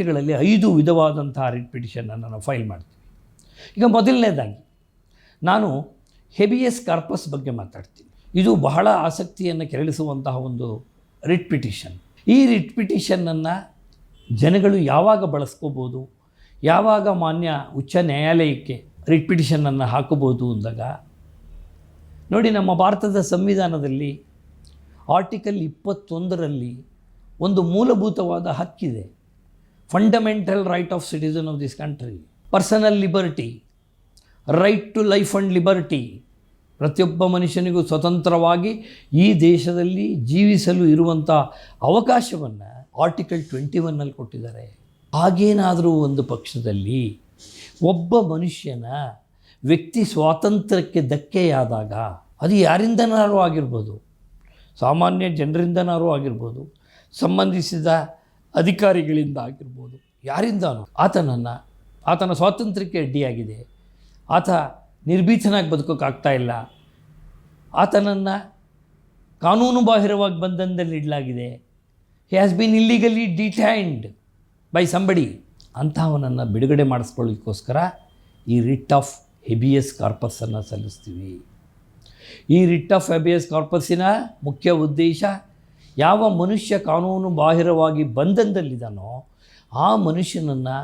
ರಿಟ್ಗಳಲ್ಲಿ 5 ವಿಧವಾದಂಥ writ ಪಿಟಿಷನನ್ನು ನಾವು file ಮಾಡ್ತೀವಿ. ಈಗ ಮೊದಲನೇದಾಗಿ ನಾನು ಹೇಬಿಯಸ್ ಕಾರ್ಪಸ್ ಬಗ್ಗೆ ಮಾತಾಡ್ತೀನಿ. ಇದು ಬಹಳ ಆಸಕ್ತಿಯನ್ನು ಕೆರಳಿಸುವಂತಹ ಒಂದು ರಿಟ್ ಪಿಟಿಷನ್. ಈ ರಿಟ್ ಪಿಟಿಷನನ್ನು ಜನಗಳು ಯಾವಾಗ ಬಳಸ್ಕೋಬೋದು, ಯಾವಾಗ ಮಾನ್ಯ ಉಚ್ಚ ನ್ಯಾಯಾಲಯಕ್ಕೆ ರಿಟ್ ಪಿಟಿಷನನ್ನು ಹಾಕಬಹುದು ಅಂದಾಗ ನೋಡಿ, ನಮ್ಮ ಭಾರತದ ಸಂವಿಧಾನದಲ್ಲಿ ಆರ್ಟಿಕಲ್ 21ರಲ್ಲಿ ಒಂದು ಮೂಲಭೂತವಾದ ಹಕ್ಕಿದೆ. Fundamental right of citizen of this country, personal liberty, right to life and liberty. ಪ್ರತಿಯೊಬ್ಬ ಮನುಷ್ಯನಿಗೂ ಸ್ವತಂತ್ರವಾಗಿ ಈ ದೇಶದಲ್ಲಿ ಜೀವಿಸಲು ಇರುವಂಥ ಅವಕಾಶವನ್ನು ಆರ್ಟಿಕಲ್ 21ನಲ್ಲಿ ಕೊಟ್ಟಿದ್ದಾರೆ. ಹಾಗೇನಾದರೂ ಒಂದು ಪಕ್ಷದಲ್ಲಿ ಒಬ್ಬ ಮನುಷ್ಯನ ವ್ಯಕ್ತಿ ಸ್ವಾತಂತ್ರ್ಯಕ್ಕೆ ಧಕ್ಕೆಯಾದಾಗ ಅದು ಯಾರಿಂದನಾರು ಆಗಿರ್ಬೋದು, ಸಾಮಾನ್ಯ ಜನರಿಂದನಾರು ಆಗಿರ್ಬೋದು, ಸಂಬಂಧಿಸಿದ ಅಧಿಕಾರಿಗಳಿಂದ ಆಗಿರ್ಬೋದು, ಯಾರಿಂದನೂ ಆತನ ಸ್ವಾತಂತ್ರ್ಯಕ್ಕೆ ಅಡ್ಡಿಯಾಗಿದೆ, ಆತ ನಿರ್ಭೀತನಾಗಿ ಬದುಕೋಕ್ಕಾಗ್ತಾ ಇಲ್ಲ, ಆತನನ್ನು ಕಾನೂನು ಬಾಹಿರವಾಗಿ ಬಂಧನದಲ್ಲಿ ಇಡಲಾಗಿದೆ, he has been illegally detained by somebody, ಅಂಥವನನ್ನು ಬಿಡುಗಡೆ ಮಾಡಿಸ್ಕೊಳ್ಳೋಕ್ಕೋಸ್ಕರ ಈ ರಿಟ್ ಆಫ್ ಹೇಬಿಯಸ್ ಕಾರ್ಪಸನ್ನು ಸಲ್ಲಿಸ್ತೀವಿ. ಈ ರಿಟ್ ಆಫ್ ಹೇಬಿಯಸ್ ಕಾರ್ಪಸ್ಸಿನ ಮುಖ್ಯ ಉದ್ದೇಶ, ಯಾವ ಮನುಷ್ಯ ಕಾನೂನು ಬಾಹಿರವಾಗಿ ಬಂಧನದಲ್ಲಿದ್ದಾನೋ ಆ ಮನುಷ್ಯನನ್ನು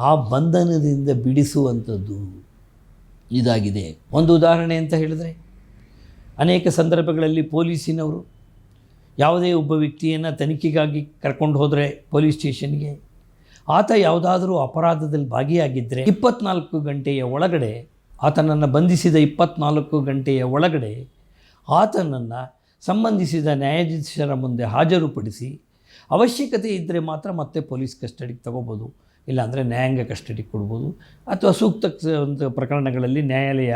ಆ ಬಂಧನದಿಂದ ಬಿಡಿಸುವಂಥದ್ದು ಇದಾಗಿದೆ. ಒಂದು ಉದಾಹರಣೆ ಅಂತ ಹೇಳಿದ್ರೆ, ಅನೇಕ ಸಂದರ್ಭಗಳಲ್ಲಿ ಪೊಲೀಸಿನವರು ಯಾವುದೇ ಒಬ್ಬ ವ್ಯಕ್ತಿಯನ್ನು ತನಿಖೆಗಾಗಿ ಕರ್ಕೊಂಡು ಹೋದರೆ ಪೊಲೀಸ್ ಸ್ಟೇಷನ್ಗೆ, ಆತ ಯಾವುದಾದರೂ ಅಪರಾಧದಲ್ಲಿ ಭಾಗಿಯಾಗಿದ್ದರೆ 24 ಗಂಟೆಯ ಒಳಗಡೆ, ಆತನನ್ನು ಬಂಧಿಸಿದ 24 ಗಂಟೆಯ ಒಳಗಡೆ ಆತನನ್ನು ಸಂಬಂಧಿಸಿದ ನ್ಯಾಯಾಧೀಶರ ಮುಂದೆ ಹಾಜರುಪಡಿಸಿ ಅವಶ್ಯಕತೆ ಇದ್ದರೆ ಮಾತ್ರ ಮತ್ತೆ ಪೊಲೀಸ್ ಕಸ್ಟಡಿಗೆ ತಗೋಬೋದು, ಇಲ್ಲಾಂದರೆ ನ್ಯಾಯಾಂಗ ಕಸ್ಟಡಿಗೆ ಕೊಡ್ಬೋದು, ಅಥವಾ ಸೂಕ್ತ ಪ್ರಕರಣಗಳಲ್ಲಿ ನ್ಯಾಯಾಲಯ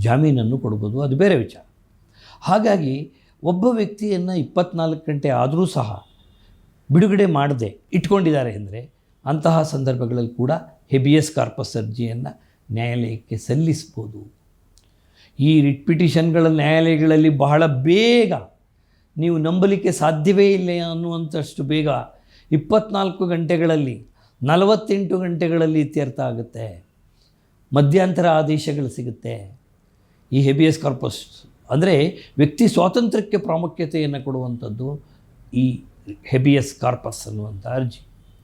ಜಾಮೀನನ್ನು ಕೊಡ್ಬೋದು, ಅದು ಬೇರೆ ವಿಚಾರ. ಹಾಗಾಗಿ ಒಬ್ಬ ವ್ಯಕ್ತಿಯನ್ನು 24 ಗಂಟೆ ಆದರೂ ಸಹ ಬಿಡುಗಡೆ ಮಾಡದೆ ಇಟ್ಕೊಂಡಿದ್ದಾರೆ ಅಂದರೆ ಅಂತಹ ಸಂದರ್ಭಗಳಲ್ಲಿ ಕೂಡ ಹೇಬಿಯಸ್ ಕಾರ್ಪಸ್ ಅರ್ಜಿಯನ್ನು ನ್ಯಾಯಾಲಯಕ್ಕೆ ಸಲ್ಲಿಸ್ಬೋದು. ಈ ರಿಟ್ ಪಿಟಿಷನ್ಗಳ ನ್ಯಾಯಾಲಯಗಳಲ್ಲಿ ಬಹಳ ಬೇಗ, ನೀವು ನಂಬಲಿಕ್ಕೆ ಸಾಧ್ಯವೇ ಇಲ್ಲ ಅನ್ನುವಂಥಷ್ಟು ಬೇಗ 24 ಗಂಟೆಗಳಲ್ಲಿ 48 ಗಂಟೆಗಳಲ್ಲಿ ಇತ್ಯರ್ಥ ಆಗುತ್ತೆ, ಮಧ್ಯಂತರ ಆದೇಶಗಳು ಸಿಗುತ್ತೆ. ಈ ಹೇಬಿಯಸ್ ಕಾರ್ಪಸ್ ಅಂದರೆ ವ್ಯಕ್ತಿ ಸ್ವಾತಂತ್ರ್ಯಕ್ಕೆ ಪ್ರಾಮುಖ್ಯತೆಯನ್ನು ಕೊಡುವಂಥದ್ದು ಈ ಹೇಬಿಯಸ್ ಕಾರ್ಪಸ್ ಅನ್ನುವಂಥ ಅರ್ಜಿ.